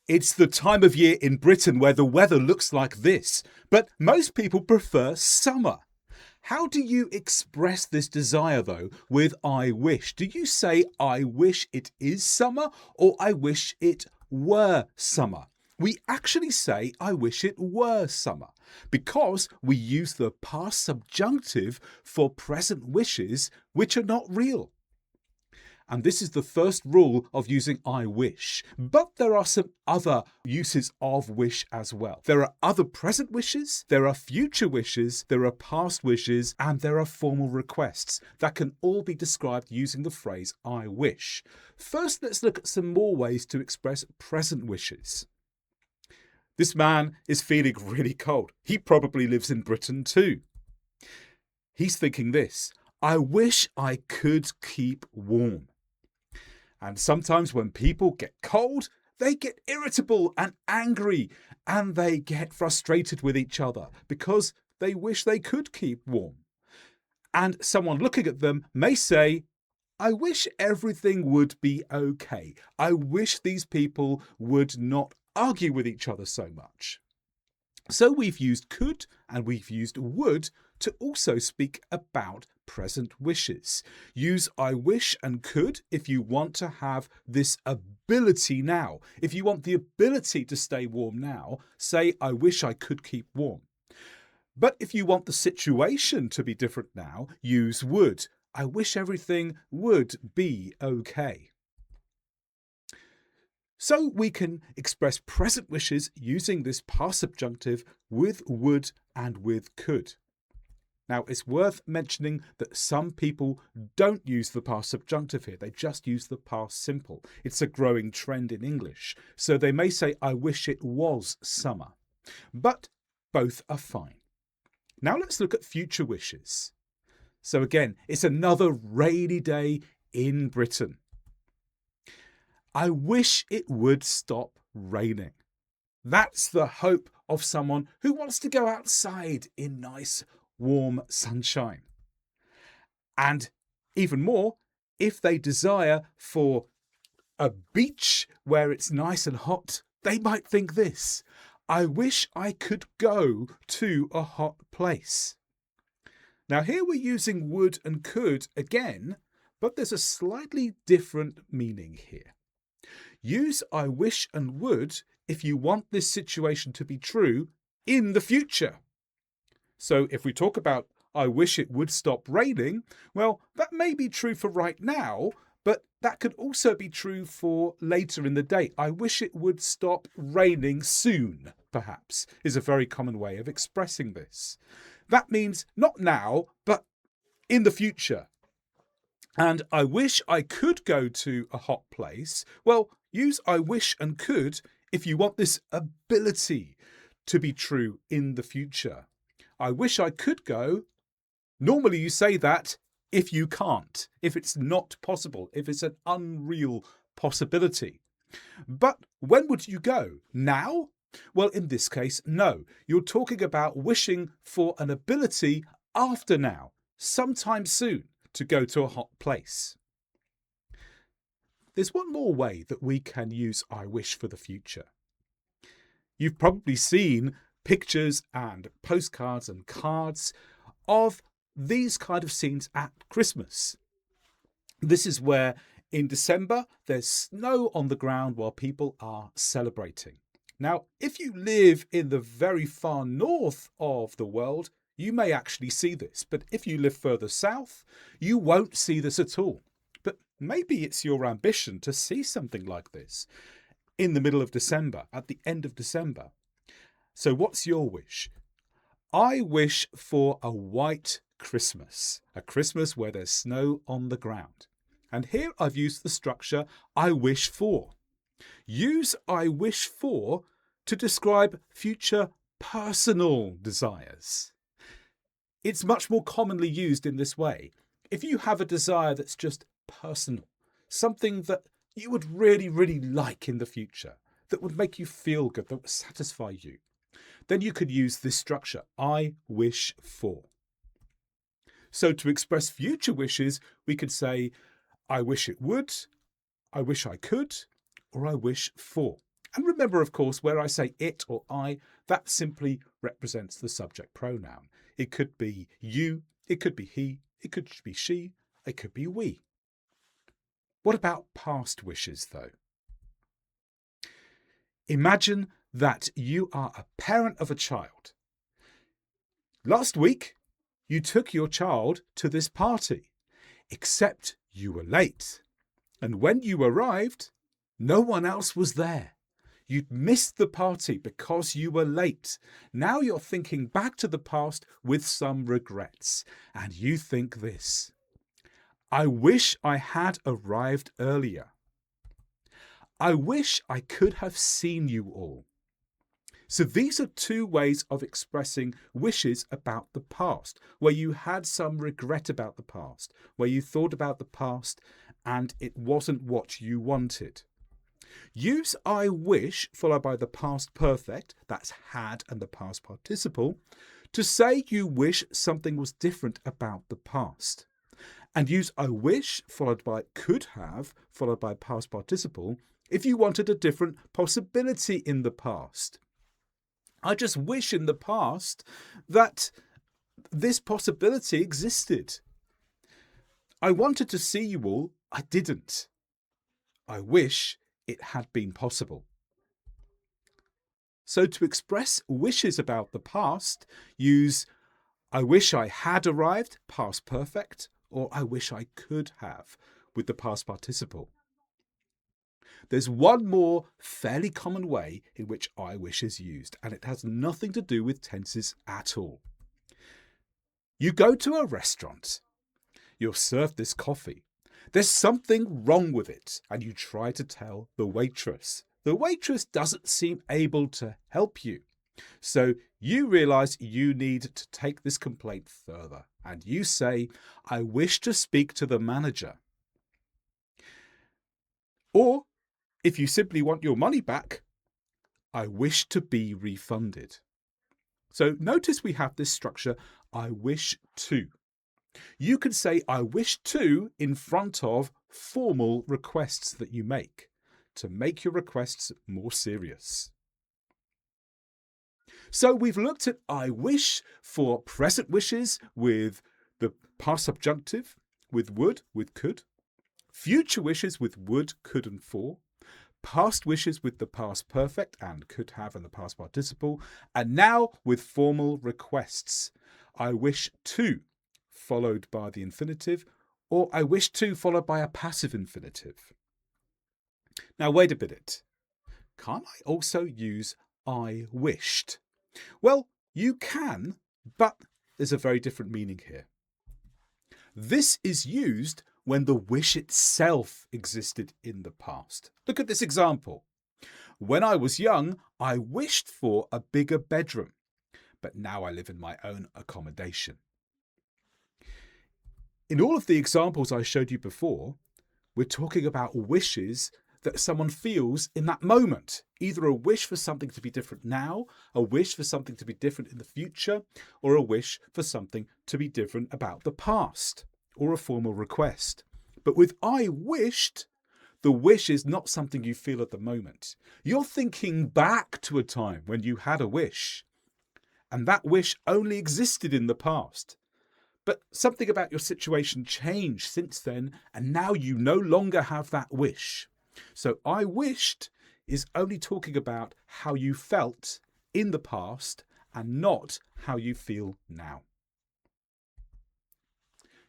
It's the time of year in Britain where the weather looks like this, but most people prefer summer. How do you express this desire though with I wish? Do you say I wish it is summer or I wish it were summer? We actually say I wish it were summer because we use the past subjunctive for present wishes which are not real. And this is the first rule of using I wish. But there are some other uses of wish as well. There are other present wishes, there are future wishes, there are past wishes, and there are formal requests that can all be described using the phrase I wish. First, let's look at some more ways to express present wishes. This man is feeling really cold. He probably lives in Britain too. He's thinking this: I wish I could keep warm. And sometimes when people get cold, they get irritable and angry and they get frustrated with each other because they wish they could keep warm. And someone looking at them may say, I wish everything would be okay. I wish these people would not argue with each other so much. So we've used could and we've used would to also speak about present wishes. Use I wish and could if you want to have this ability now. If you want the ability to stay warm now, say I wish I could keep warm. But if you want the situation to be different now, use would. I wish everything would be okay. So we can express present wishes using this past subjunctive with would and with could. Now, it's worth mentioning that some people don't use the past subjunctive here. They just use the past simple. It's a growing trend in English. So they may say, I wish it was summer. But both are fine. Now let's look at future wishes. So again, it's another rainy day in Britain. I wish it would stop raining. That's the hope of someone who wants to go outside in nice warm sunshine. And even more, if they desire for a beach where it's nice and hot, they might think this: I wish I could go to a hot place. Now here we're using would and could again, but there's a slightly different meaning here. Use I wish and would if you want this situation to be true in the future. So if we talk about I wish it would stop raining, well, that may be true for right now, but that could also be true for later in the day. I wish it would stop raining soon, perhaps, is a very common way of expressing this. That means not now, but in the future. And I wish I could go to a hot place. Well, use I wish and could if you want this ability to be true in the future. I wish I could go. Normally you say that if you can't, if it's not possible, if it's an unreal possibility. But when would you go? Now? Well, in this case, no. You're talking about wishing for an ability after now, sometime soon, to go to a hot place. There's one more way that we can use I wish for the future. You've probably seen pictures and postcards and cards of these kind of scenes at Christmas. This is where in December there's snow on the ground while people are celebrating. Now, if you live in the very far north of the world, you may actually see this, but if you live further south, you won't see this at all. But maybe it's your ambition to see something like this in the middle of December, at the end of December. So what's your wish? I wish for a white Christmas, a Christmas where there's snow on the ground. And here I've used the structure I wish for. Use I wish for to describe future personal desires. It's much more commonly used in this way. If you have a desire that's just personal, something that you would really, really like in the future, that would make you feel good, that would satisfy you, then you could use this structure, I wish for. So to express future wishes, we could say, I wish it would, I wish I could, or I wish for. And remember, of course, where I say it or I, that simply represents the subject pronoun. It could be you, it could be he, it could be she, it could be we. What about past wishes, though? Imagine that you are a parent of a child. Last week, you took your child to this party, except you were late. And when you arrived, no one else was there. You'd missed the party because you were late. Now you're thinking back to the past with some regrets. And you think this: I wish I had arrived earlier. I wish I could have seen you all. So these are two ways of expressing wishes about the past, where you had some regret about the past, where you thought about the past and it wasn't what you wanted. Use I wish followed by the past perfect, that's had and the past participle, to say you wish something was different about the past. And use I wish followed by could have followed by past participle if you wanted a different possibility in the past. I just wish in the past that this possibility existed. I wanted to see you all, I didn't. I wish it had been possible. So to express wishes about the past, use I wish I had arrived, past perfect, or I wish I could have with the past participle. There's one more fairly common way in which I wish is used, and it has nothing to do with tenses at all. You go to a restaurant. You're served this coffee. There's something wrong with it, and you try to tell the waitress. The waitress doesn't seem able to help you. So you realise you need to take this complaint further, and you say, I wish to speak to the manager. Or, if you simply want your money back, I wish to be refunded. So notice we have this structure, I wish to. You can say I wish to in front of formal requests that you make to make your requests more serious. So we've looked at I wish for present wishes with the past subjunctive, with would, with could, future wishes with would, could and for, past wishes with the past perfect and could have and the past participle, and now with formal requests. I wish to followed by the infinitive, or I wish to followed by a passive infinitive. Now wait a minute. Can't I also use I wished? Well, you can, but there's a very different meaning here. This is used when the wish itself existed in the past. Look at this example. When I was young, I wished for a bigger bedroom, but now I live in my own accommodation. In all of the examples I showed you before, we're talking about wishes that someone feels in that moment. Either a wish for something to be different now, a wish for something to be different in the future, or a wish for something to be different about the past, or a formal request. But with I wished, the wish is not something you feel at the moment. You're thinking back to a time when you had a wish, and that wish only existed in the past. But something about your situation changed since then, and now you no longer have that wish. So I wished is only talking about how you felt in the past and not how you feel now.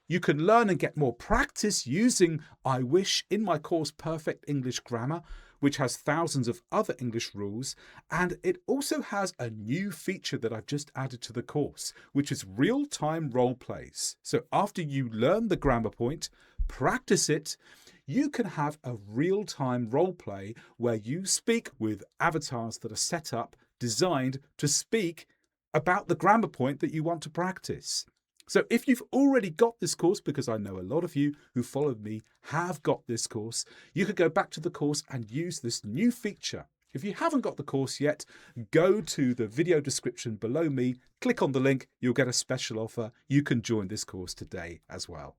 You can learn and get more practice using I wish in my course Perfect English Grammar, which has thousands of other English rules, and it also has a new feature that I've just added to the course, which is real-time role plays. So after you learn the grammar point, practice it, you can have a real-time role play where you speak with avatars that are set up, designed to speak about the grammar point that you want to practice. So if you've already got this course, because I know a lot of you who followed me have got this course, you could go back to the course and use this new feature. If you haven't got the course yet, go to the video description below me, click on the link, you'll get a special offer. You can join this course today as well.